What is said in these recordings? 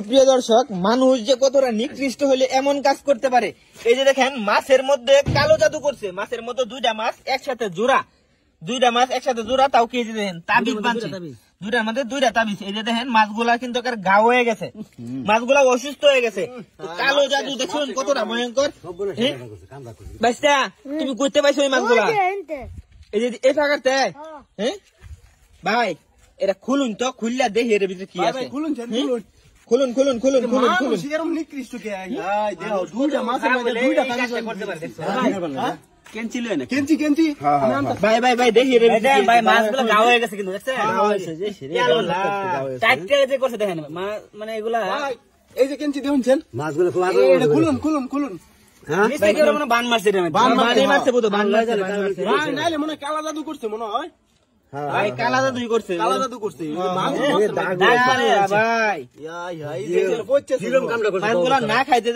প্রিয় দর্শক, মানুষ যে কতটা নিকৃষ্ট হলে এমন কাজ করতে পারে। এই যে দেখেন, মাছের মধ্যে কালো জাদু করছে। মাছের মধ্যে দুইটা মাছ একসাথে জোড়া, তাও কি দেখেন তাবিজ বাঁধছে, দুইটার মধ্যে দুইটা তাবিজ। এই যে দেখেন, মাছগুলা কিন্তু ঘা হয়ে গেছে, মাছগুলা অসুস্থ হয়ে গেছে। কালো জাদু দেখুন কতটা ভয়ঙ্কর। বাইস্তা, তুমি করতে পাইছো ওই মাছগুলা? এই যে এই ফাঁকাতে, হ্যাঁ ভাই, এটা খুলুন তো, খুললা দেখি এর ভিতরে কি আছে। খুলুন। ভাই দেখি ভাই, মাছগুলো গা হয়ে গেছে কিন্তু দেখেন, মানে এগুলা এই যে কেঞ্চি দেখুন মাছগুলো খুলুন। বান মারছে, মনে কালা জাদু করছে, মনে হয় ভাই কালা জাদুই করছে। মাছগুলা না খাইতে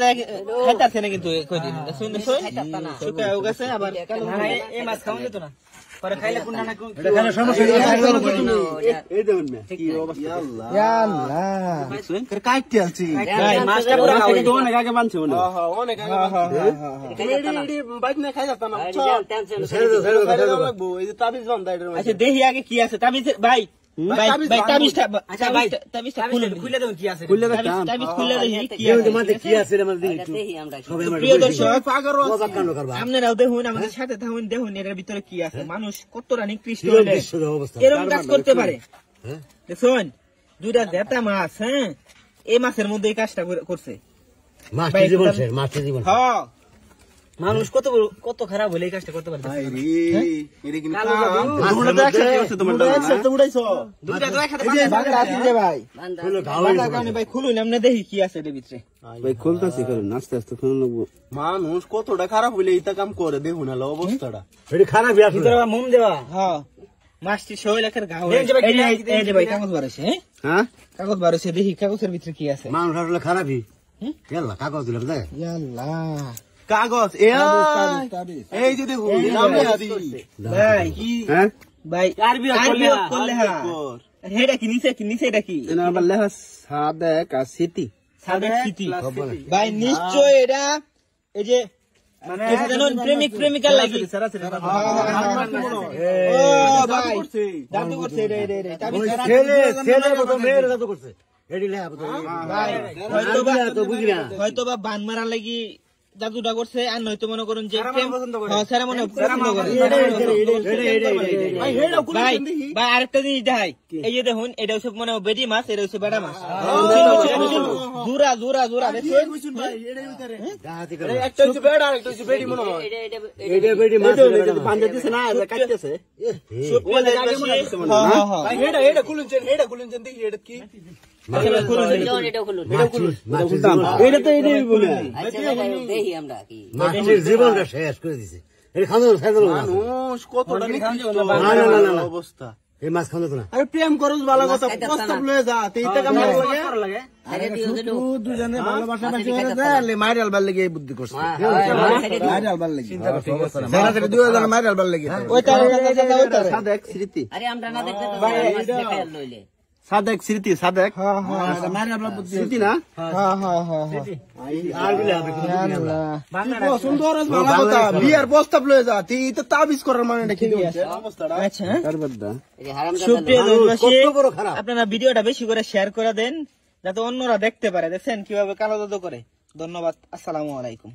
খাইতেছে না কিন্তু শুকায় গেছে। আবার এই মাছ খাওয়া যেত না, খাইলে দেখি আগে কি আছে তাবিজ। ভাই আপনারাও দেখুন, আমাদের সাথে দেখুন এটার ভিতরে কি আছে। মানুষ কতটা নিকৃষ্ট এরকম কাজ করতে পারে। দেখুন দুইটা জেতা মাছ, হ্যাঁ, এই মাছের মধ্যে এই কাজটা করছে। মানুষ কত খারাপ হলে এই কাজটা করতে পারে। ভাই খুলুন, আপনি দেখি কি আছে এর ভিতরে। ভাই খুলতেছি, আস্তে আস্তে খুলুন। মানুষ কতটা খারাপ হইলে এটা কাম করে, দেখুন অবস্থাটা খারাপ। মন দেওয়া, হ্যাঁ, মাছটি 6 লাখের ঘা হয়ে ভাই কাগজ বাড়ছে। হ্যাঁ, কাগজ বাড়ছে, দেখি কাগজের ভিতরে কি আছে। মানুষ আসলে খারাপই। কাগজ দিলাম, কাগজ এই যে দেখুন, ভাই এটা কি নিচে এটা কি সাদেক স্মৃতি। ভাই নিশ্চয় এটা এই যে প্রেমিক প্রেমিকার লাগে হয়তো বা বান মারার লাগি জাদুটা করছে, আর নয়তো মনে করুন যে ভাই আরেকটা জিনিস দেখাই। এই যে দেখুন, এটা হচ্ছে মনে হয় বেডি মাছ, এটা হচ্ছে বেড়া মাছ। জোড়া জীবনটা শেষ করে দিছে অবস্থা। এই মাছ খাওয়া না, প্রেম করুস ভালো কথা, প্রস্তাব লয়ে যা দুজনে ভালোবাসা মাইরাল বার লেগে বুদ্ধি করছে, মাইরাল বার লেগে মাইরাল বার লেগে সাদেক স্মৃতি। সাদেক স্মৃতি, সাদেক স্মৃতি না, সুন্দর বিয়ার প্রস্তাব লয়ে যা, তুই তো তাবিজ করার মানে আপনারা ভিডিওটা বেশি করে শেয়ার করে দেন, যাতে অন্যরা দেখতে পারে। দেখছেন কিভাবে কালো জাদু করে। ধন্যবাদ, আসসালামু আলাইকুম।